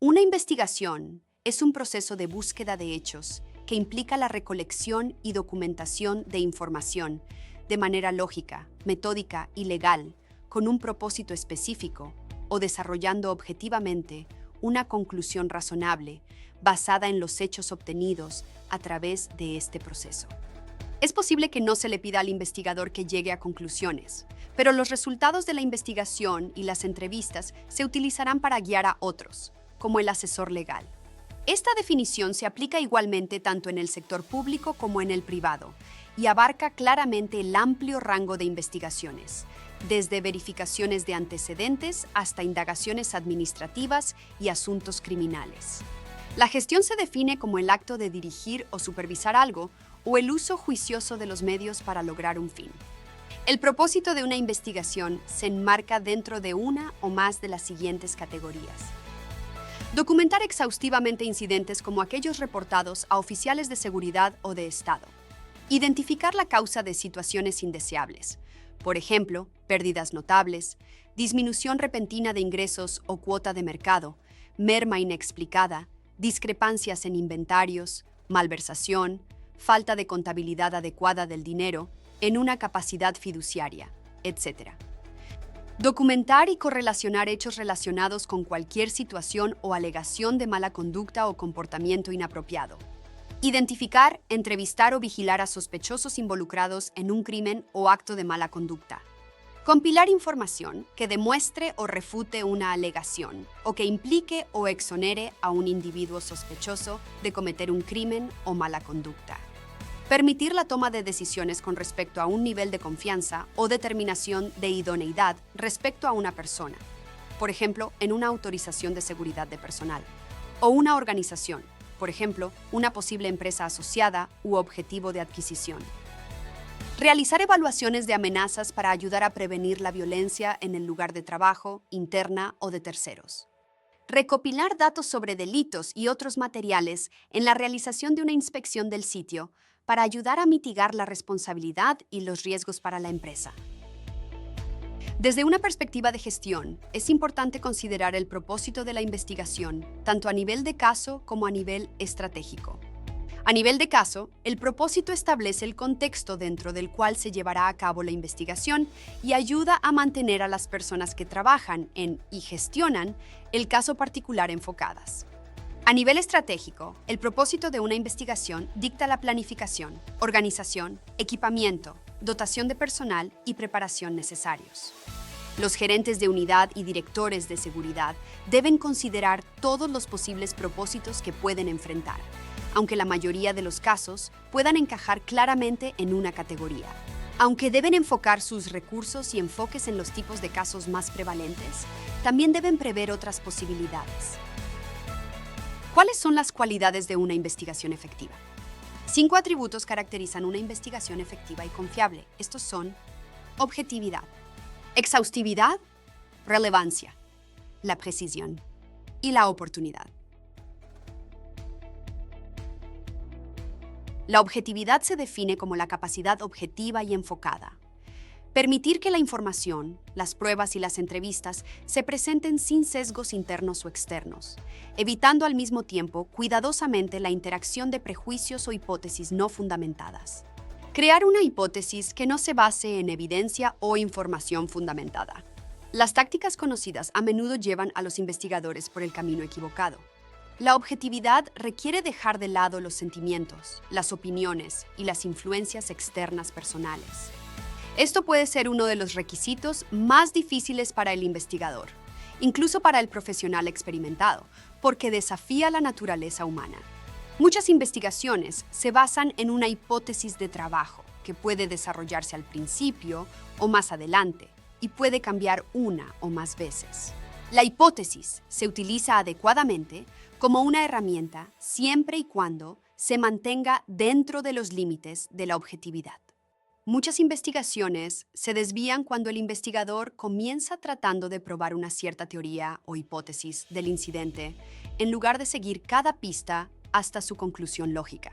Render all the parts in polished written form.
Una investigación es un proceso de búsqueda de hechos que implica la recolección y documentación de información de manera lógica, metódica y legal, con un propósito específico o desarrollando objetivamente una conclusión razonable basada en los hechos obtenidos a través de este proceso. Es posible que no se le pida al investigador que llegue a conclusiones, pero los resultados de la investigación y las entrevistas se utilizarán para guiar a otros, como el asesor legal. Esta definición se aplica igualmente tanto en el sector público como en el privado y abarca claramente el amplio rango de investigaciones, desde verificaciones de antecedentes hasta indagaciones administrativas y asuntos criminales. La gestión se define como el acto de dirigir o supervisar algo o el uso juicioso de los medios para lograr un fin. El propósito de una investigación se enmarca dentro de una o más de las siguientes categorías. Documentar exhaustivamente incidentes como aquellos reportados a oficiales de seguridad o de Estado. Identificar la causa de situaciones indeseables, por ejemplo, pérdidas notables, disminución repentina de ingresos o cuota de mercado, merma inexplicada, discrepancias en inventarios, malversación, falta de contabilidad adecuada del dinero, en una capacidad fiduciaria, etc. Documentar y correlacionar hechos relacionados con cualquier situación o alegación de mala conducta o comportamiento inapropiado. Identificar, entrevistar o vigilar a sospechosos involucrados en un crimen o acto de mala conducta. Compilar información que demuestre o refute una alegación o que implique o exonere a un individuo sospechoso de cometer un crimen o mala conducta. Permitir la toma de decisiones con respecto a un nivel de confianza o determinación de idoneidad respecto a una persona, por ejemplo, en una autorización de seguridad de personal, o una organización, por ejemplo, una posible empresa asociada u objetivo de adquisición. Realizar evaluaciones de amenazas para ayudar a prevenir la violencia en el lugar de trabajo, interna o de terceros. Recopilar datos sobre delitos y otros materiales en la realización de una inspección del sitio para ayudar a mitigar la responsabilidad y los riesgos para la empresa. Desde una perspectiva de gestión, es importante considerar el propósito de la investigación, tanto a nivel de caso como a nivel estratégico. A nivel de caso, el propósito establece el contexto dentro del cual se llevará a cabo la investigación y ayuda a mantener a las personas que trabajan en y gestionan el caso particular enfocadas. A nivel estratégico, el propósito de una investigación dicta la planificación, organización, equipamiento, dotación de personal y preparación necesarios. Los gerentes de unidad y directores de seguridad deben considerar todos los posibles propósitos que pueden enfrentar, aunque la mayoría de los casos puedan encajar claramente en una categoría. Aunque deben enfocar sus recursos y enfoques en los tipos de casos más prevalentes, también deben prever otras posibilidades. ¿Cuáles son las cualidades de una investigación efectiva? 5 atributos caracterizan una investigación efectiva y confiable. Estos son objetividad, exhaustividad, relevancia, la precisión y la oportunidad. La objetividad se define como la capacidad objetiva y enfocada. Permitir que la información, las pruebas y las entrevistas se presenten sin sesgos internos o externos, evitando al mismo tiempo cuidadosamente la interacción de prejuicios o hipótesis no fundamentadas. Crear una hipótesis que no se base en evidencia o información fundamentada. Las tácticas conocidas a menudo llevan a los investigadores por el camino equivocado. La objetividad requiere dejar de lado los sentimientos, las opiniones y las influencias externas personales. Esto puede ser uno de los requisitos más difíciles para el investigador, incluso para el profesional experimentado, porque desafía la naturaleza humana. Muchas investigaciones se basan en una hipótesis de trabajo que puede desarrollarse al principio o más adelante y puede cambiar una o más veces. La hipótesis se utiliza adecuadamente como una herramienta siempre y cuando se mantenga dentro de los límites de la objetividad. Muchas investigaciones se desvían cuando el investigador comienza tratando de probar una cierta teoría o hipótesis del incidente, en lugar de seguir cada pista hasta su conclusión lógica.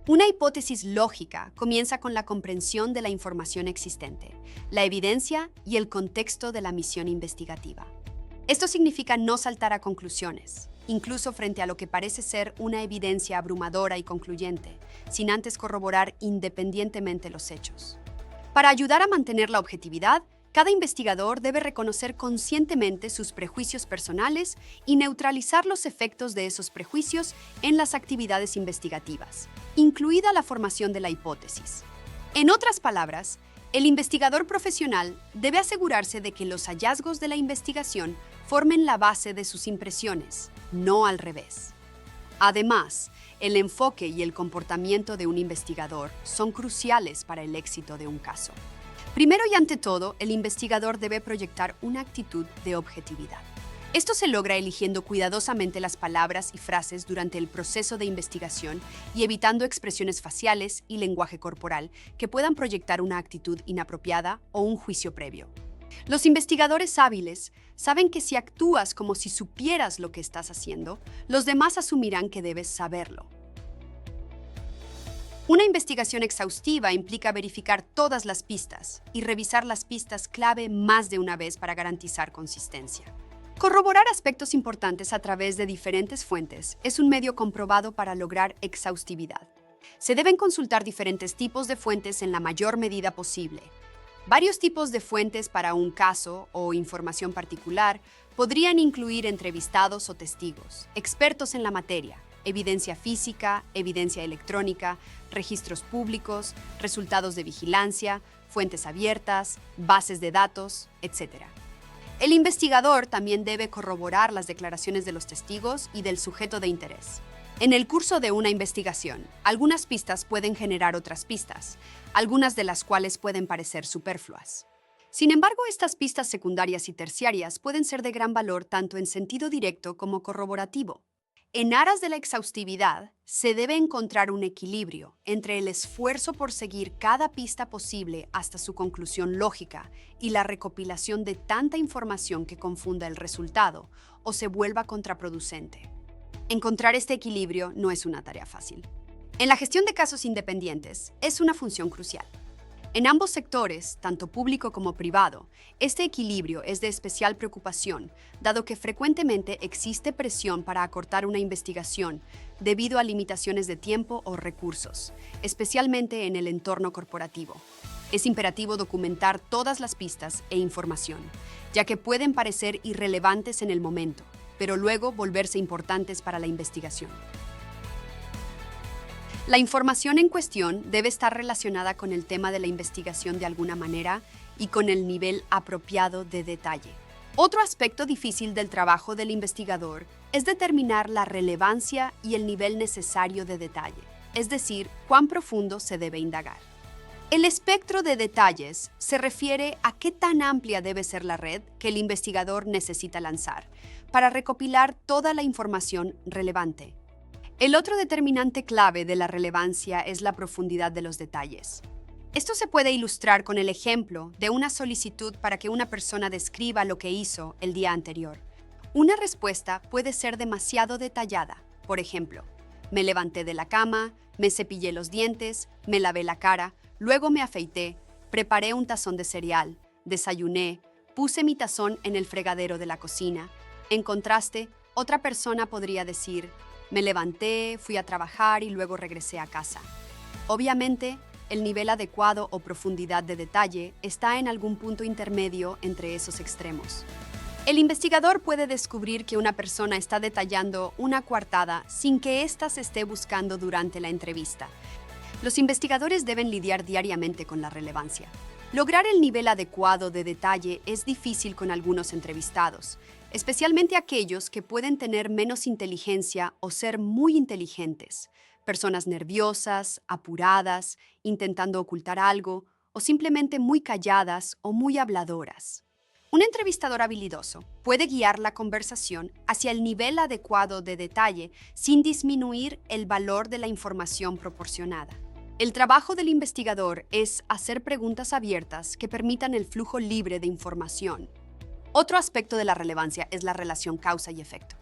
Una hipótesis lógica comienza con la comprensión de la información existente, la evidencia y el contexto de la misión investigativa. Esto significa no saltar a conclusiones, incluso frente a lo que parece ser una evidencia abrumadora y concluyente, sin antes corroborar independientemente los hechos. Para ayudar a mantener la objetividad, cada investigador debe reconocer conscientemente sus prejuicios personales y neutralizar los efectos de esos prejuicios en las actividades investigativas, incluida la formación de la hipótesis. En otras palabras, el investigador profesional debe asegurarse de que los hallazgos de la investigación formen la base de sus impresiones, no al revés. Además, el enfoque y el comportamiento de un investigador son cruciales para el éxito de un caso. Primero y ante todo, el investigador debe proyectar una actitud de objetividad. Esto se logra eligiendo cuidadosamente las palabras y frases durante el proceso de investigación y evitando expresiones faciales y lenguaje corporal que puedan proyectar una actitud inapropiada o un juicio previo. Los investigadores hábiles saben que si actúas como si supieras lo que estás haciendo, los demás asumirán que debes saberlo. Una investigación exhaustiva implica verificar todas las pistas y revisar las pistas clave más de una vez para garantizar consistencia. Corroborar aspectos importantes a través de diferentes fuentes es un medio comprobado para lograr exhaustividad. Se deben consultar diferentes tipos de fuentes en la mayor medida posible. Varios tipos de fuentes para un caso o información particular podrían incluir entrevistados o testigos, expertos en la materia, evidencia física, evidencia electrónica, registros públicos, resultados de vigilancia, fuentes abiertas, bases de datos, etc. El investigador también debe corroborar las declaraciones de los testigos y del sujeto de interés. En el curso de una investigación, algunas pistas pueden generar otras pistas, algunas de las cuales pueden parecer superfluas. Sin embargo, estas pistas secundarias y terciarias pueden ser de gran valor tanto en sentido directo como corroborativo. En aras de la exhaustividad, se debe encontrar un equilibrio entre el esfuerzo por seguir cada pista posible hasta su conclusión lógica y la recopilación de tanta información que confunda el resultado o se vuelva contraproducente. Encontrar este equilibrio no es una tarea fácil. En la gestión de casos independientes, es una función crucial. En ambos sectores, tanto público como privado, este equilibrio es de especial preocupación, dado que frecuentemente existe presión para acortar una investigación debido a limitaciones de tiempo o recursos, especialmente en el entorno corporativo. Es imperativo documentar todas las pistas e información, ya que pueden parecer irrelevantes en el momento, pero luego volverse importantes para la investigación. La información en cuestión debe estar relacionada con el tema de la investigación de alguna manera y con el nivel apropiado de detalle. Otro aspecto difícil del trabajo del investigador es determinar la relevancia y el nivel necesario de detalle, es decir, cuán profundo se debe indagar. El espectro de detalles se refiere a qué tan amplia debe ser la red que el investigador necesita lanzar para recopilar toda la información relevante. El otro determinante clave de la relevancia es la profundidad de los detalles. Esto se puede ilustrar con el ejemplo de una solicitud para que una persona describa lo que hizo el día anterior. Una respuesta puede ser demasiado detallada. Por ejemplo, me levanté de la cama, me cepillé los dientes, me lavé la cara, luego me afeité, preparé un tazón de cereal, desayuné, puse mi tazón en el fregadero de la cocina. En contraste, otra persona podría decir: me levanté, fui a trabajar y luego regresé a casa. Obviamente, el nivel adecuado o profundidad de detalle está en algún punto intermedio entre esos extremos. El investigador puede descubrir que una persona está detallando una coartada sin que ésta se esté buscando durante la entrevista. Los investigadores deben lidiar diariamente con la relevancia. Lograr el nivel adecuado de detalle es difícil con algunos entrevistados, especialmente aquellos que pueden tener menos inteligencia o ser muy inteligentes, personas nerviosas, apuradas, intentando ocultar algo, o simplemente muy calladas o muy habladoras. Un entrevistador habilidoso puede guiar la conversación hacia el nivel adecuado de detalle sin disminuir el valor de la información proporcionada. El trabajo del investigador es hacer preguntas abiertas que permitan el flujo libre de información. Otro aspecto de la relevancia es la relación causa y efecto.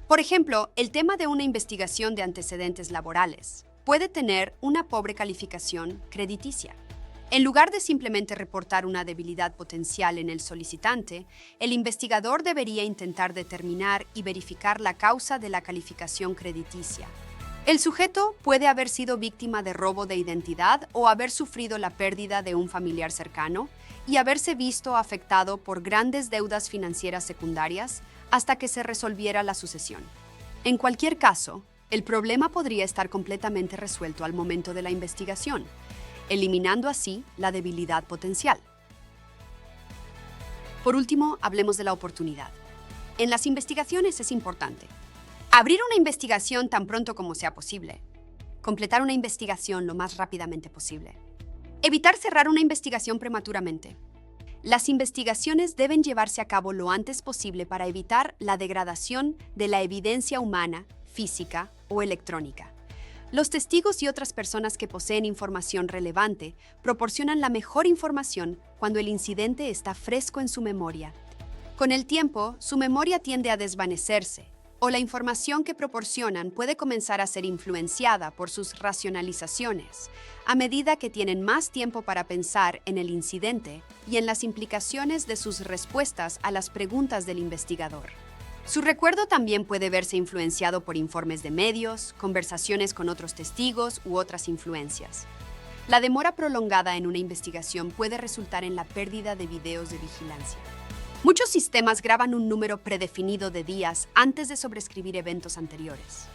Por ejemplo, el tema de una investigación de antecedentes laborales puede tener una pobre calificación crediticia. En lugar de simplemente reportar una debilidad potencial en el solicitante, el investigador debería intentar determinar y verificar la causa de la calificación crediticia. El sujeto puede haber sido víctima de robo de identidad o haber sufrido la pérdida de un familiar cercano y haberse visto afectado por grandes deudas financieras secundarias hasta que se resolviera la sucesión. En cualquier caso, el problema podría estar completamente resuelto al momento de la investigación, eliminando así la debilidad potencial. Por último, hablemos de la oportunidad. En las investigaciones es importante abrir una investigación tan pronto como sea posible. Completar una investigación lo más rápidamente posible. Evitar cerrar una investigación prematuramente. Las investigaciones deben llevarse a cabo lo antes posible para evitar la degradación de la evidencia humana, física o electrónica. Los testigos y otras personas que poseen información relevante proporcionan la mejor información cuando el incidente está fresco en su memoria. Con el tiempo, su memoria tiende a desvanecerse, o la información que proporcionan puede comenzar a ser influenciada por sus racionalizaciones, a medida que tienen más tiempo para pensar en el incidente y en las implicaciones de sus respuestas a las preguntas del investigador. Su recuerdo también puede verse influenciado por informes de medios, conversaciones con otros testigos u otras influencias. La demora prolongada en una investigación puede resultar en la pérdida de videos de vigilancia. Muchos sistemas graban un número predefinido de días antes de sobreescribir eventos anteriores.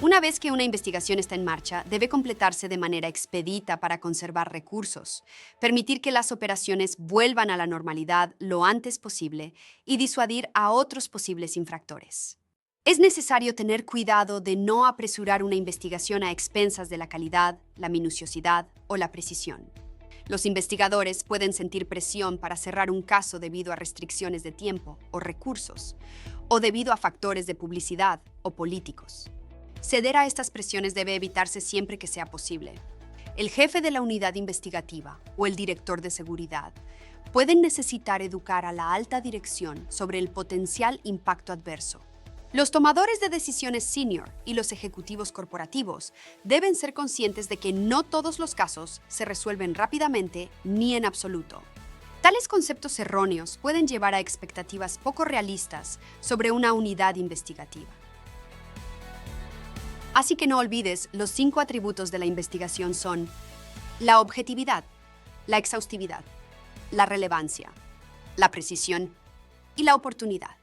Una vez que una investigación está en marcha, debe completarse de manera expedita para conservar recursos, permitir que las operaciones vuelvan a la normalidad lo antes posible y disuadir a otros posibles infractores. Es necesario tener cuidado de no apresurar una investigación a expensas de la calidad, la minuciosidad o la precisión. Los investigadores pueden sentir presión para cerrar un caso debido a restricciones de tiempo o recursos, o debido a factores de publicidad o políticos. Ceder a estas presiones debe evitarse siempre que sea posible. El jefe de la unidad investigativa o el director de seguridad pueden necesitar educar a la alta dirección sobre el potencial impacto adverso. Los tomadores de decisiones senior y los ejecutivos corporativos deben ser conscientes de que no todos los casos se resuelven rápidamente ni en absoluto. Tales conceptos erróneos pueden llevar a expectativas poco realistas sobre una unidad investigativa. Así que no olvides, los 5 atributos de la investigación son la objetividad, la exhaustividad, la relevancia, la precisión y la oportunidad.